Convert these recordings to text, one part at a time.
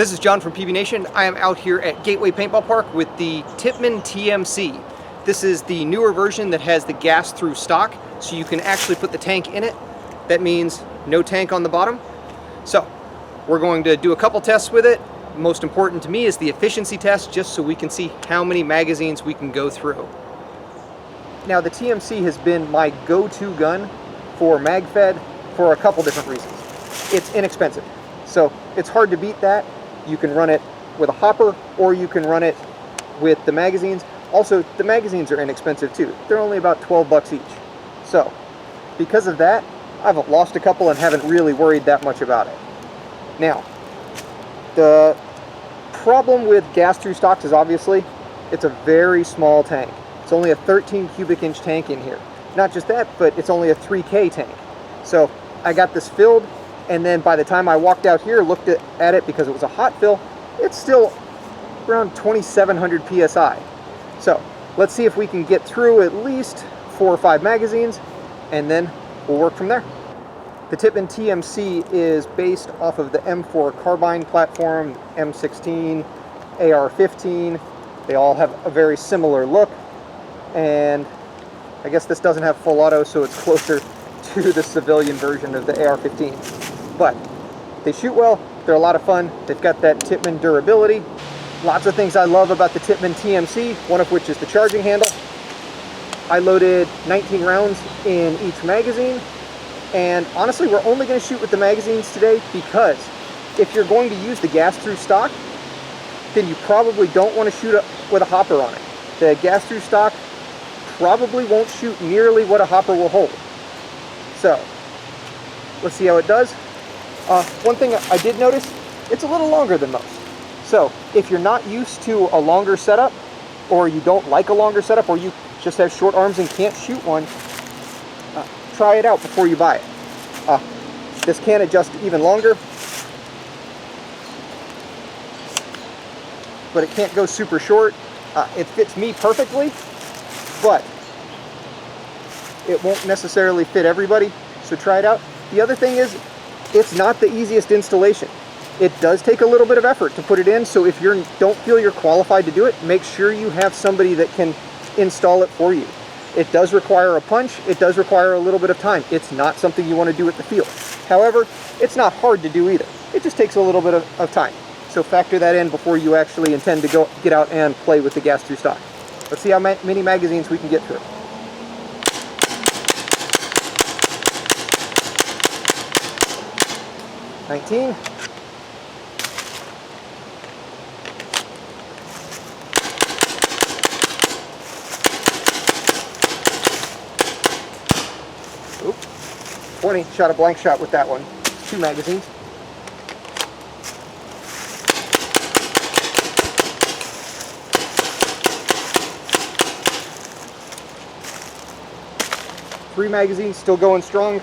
This is John from PbNation. I am out here at Gateway Paintball Park with the Tippmann TMC. This is the newer version that has the gas through stock, so you can actually put the tank in it. That means no tank on the bottom. So we're going to do a couple tests with it. Most important to me is the efficiency test, just so we can see how many magazines we can go through. Now, the TMC has been my go-to gun for Magfed for a couple different reasons. It's inexpensive, so it's hard to beat that. You can run it with a hopper, or you can run it with the magazines. Also, the magazines are inexpensive too. They're only about 12 bucks each. So, because of that, I've lost a couple and haven't really worried that much about it. Now, the problem with gas through stocks is obviously it's a very small tank. It's only a 13 cubic inch tank in here. Not just that, but it's only a 3K tank. So I got this filled, and then by the time I walked out here, looked at it because it was a hot fill, it's still around 2,700 PSI. So let's see if we can get through at least 4 or 5 magazines, and then we'll work from there. The Tippmann TMC is based off of the M4 carbine platform, M16, AR-15. They all have a very similar look, and I guess this doesn't have full auto, so it's closer to the civilian version of the AR-15. But they shoot well, they're a lot of fun, they've got that Tippmann durability. Lots of things I love about the Tippmann TMC, one of which is the charging handle. I loaded 19 rounds in each magazine, and honestly, we're only going to shoot with the magazines today because if you're going to use the gas through stock, then you probably don't want to shoot with a hopper on it. The gas through stock probably won't shoot nearly what a hopper will hold. So, let's see how it does. One thing I did notice, it's a little longer than most. So, if you're not used to a longer setup, or you don't like a longer setup, or you just have short arms and can't shoot one, try it out before you buy it. This can adjust even longer, but it can't go super short. It fits me perfectly, but it won't necessarily fit everybody, so try it out. The other thing is, it's not the easiest installation. It does take a little bit of effort to put it in, so if you don't feel you're qualified to do it, make sure you have somebody that can install it for you. It does require a punch, it does require a little bit of time. It's not something you want to do at the field. However, it's not hard to do either. It just takes a little bit of time. So factor that in before you actually intend to get out and play with the gas through stock. Let's see how many magazines we can get through. $19. Oop. 20. Shot a blank shot with that one. 2 magazines. Three magazines, still going strong.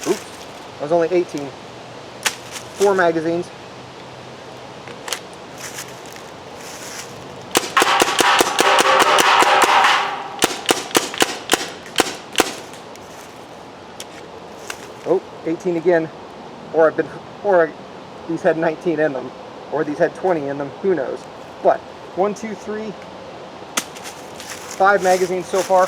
Oops, that was only 18. 4 magazines. Oh, 18 again. Or these had 19 in them. Or these had 20 in them, who knows. But 1, 2, 3, 5 magazines so far.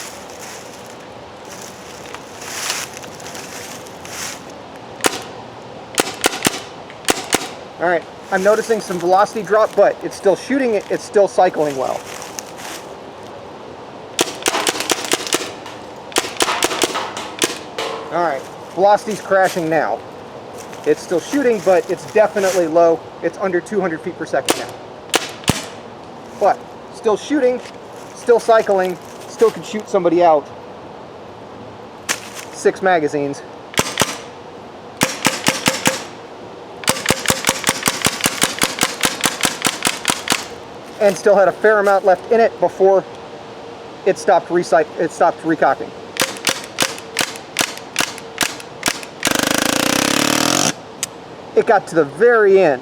All right, I'm noticing some velocity drop, but it's still shooting, it's still cycling well. All right, velocity's crashing now. It's still shooting, but it's definitely low. It's under 200 feet per second now. But still shooting, still cycling, still could shoot somebody out. 6 magazines. And still had a fair amount left in it before it stopped recocking. It got to the very end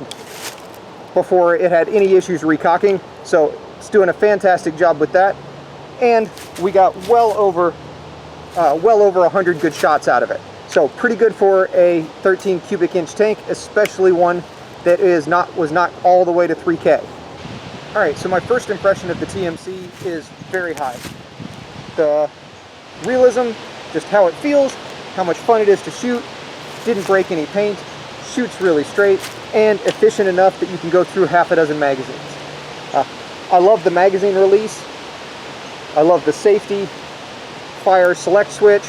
before it had any issues recocking, so it's doing a fantastic job with that. And we got well over well over 100 good shots out of it. So pretty good for a 13 cubic inch tank, especially one that was not all the way to 3K. All right, so my first impression of the TMC is very high. The realism, just how it feels, how much fun it is to shoot, didn't break any paint, shoots really straight, and efficient enough that you can go through half a dozen magazines. I love the magazine release. I love the safety, fire select switch.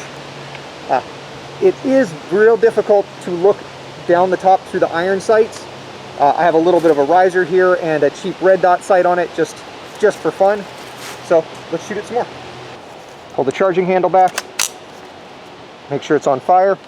It is real difficult to look down the top through the iron sights. I have a little bit of a riser here and a cheap red dot sight on it just for fun. So let's shoot it some more. Pull the charging handle back. Make sure it's on fire.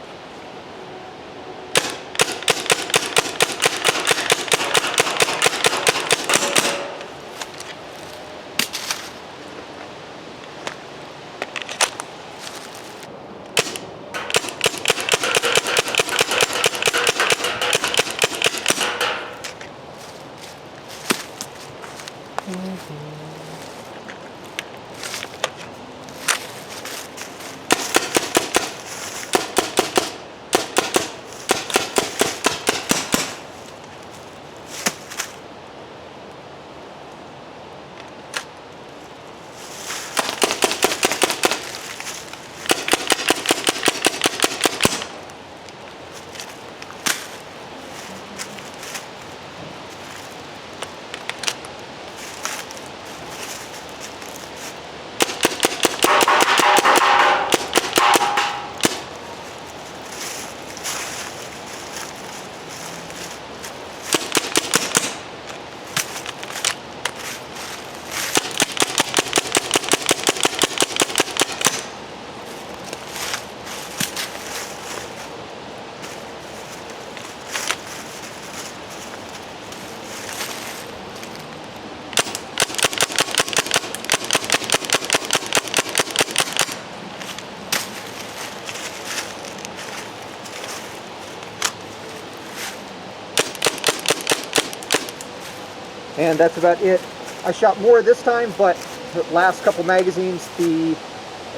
And that's about it. I shot more this time, but the last couple magazines, the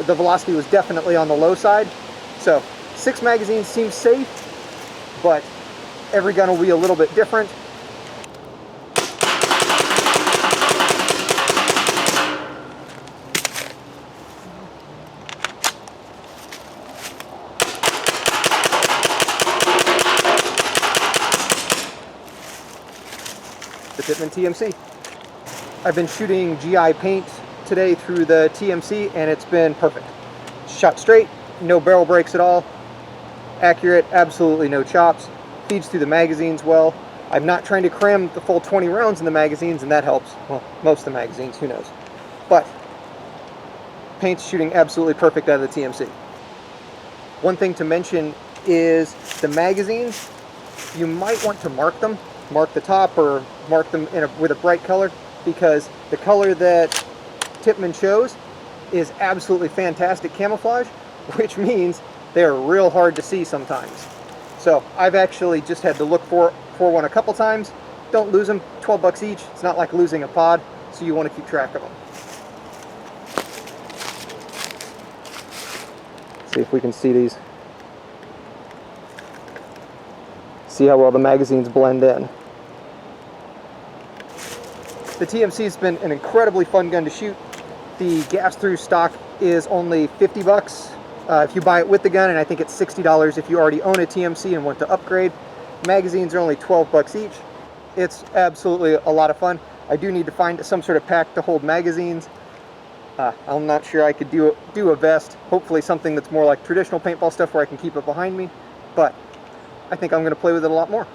velocity was definitely on the low side. So 6 magazines seems safe, but every gun will be a little bit different. The Tippmann TMC. I've been shooting GI paint today through the TMC and it's been perfect. Shot straight, no barrel breaks at all, accurate, absolutely no chops, feeds through the magazines well. I'm not trying to cram the full 20 rounds in the magazines, and that helps. Well, most of the magazines, who knows. But paint's shooting absolutely perfect out of the TMC. One thing to mention is the magazines, you might want to mark them. Mark the top or mark them with a bright color, because the color that Tippmann chose is absolutely fantastic camouflage, which means they're real hard to see sometimes. So I've actually just had to look for one a couple times. Don't lose them, 12 bucks each. It's not like losing a pod, so you want to keep track of them. See if we can see these. See how well the magazines blend in. The TMC has been an incredibly fun gun to shoot. The gas through stock is only 50 bucks if you buy it with the gun, and I think it's $60 if you already own a TMC and want to upgrade. Magazines are only 12 bucks each. It's absolutely a lot of fun. I do need to find some sort of pack to hold magazines. I'm not sure I could do a vest. Hopefully something that's more like traditional paintball stuff where I can keep it behind me. But I think I'm going to play with it a lot more.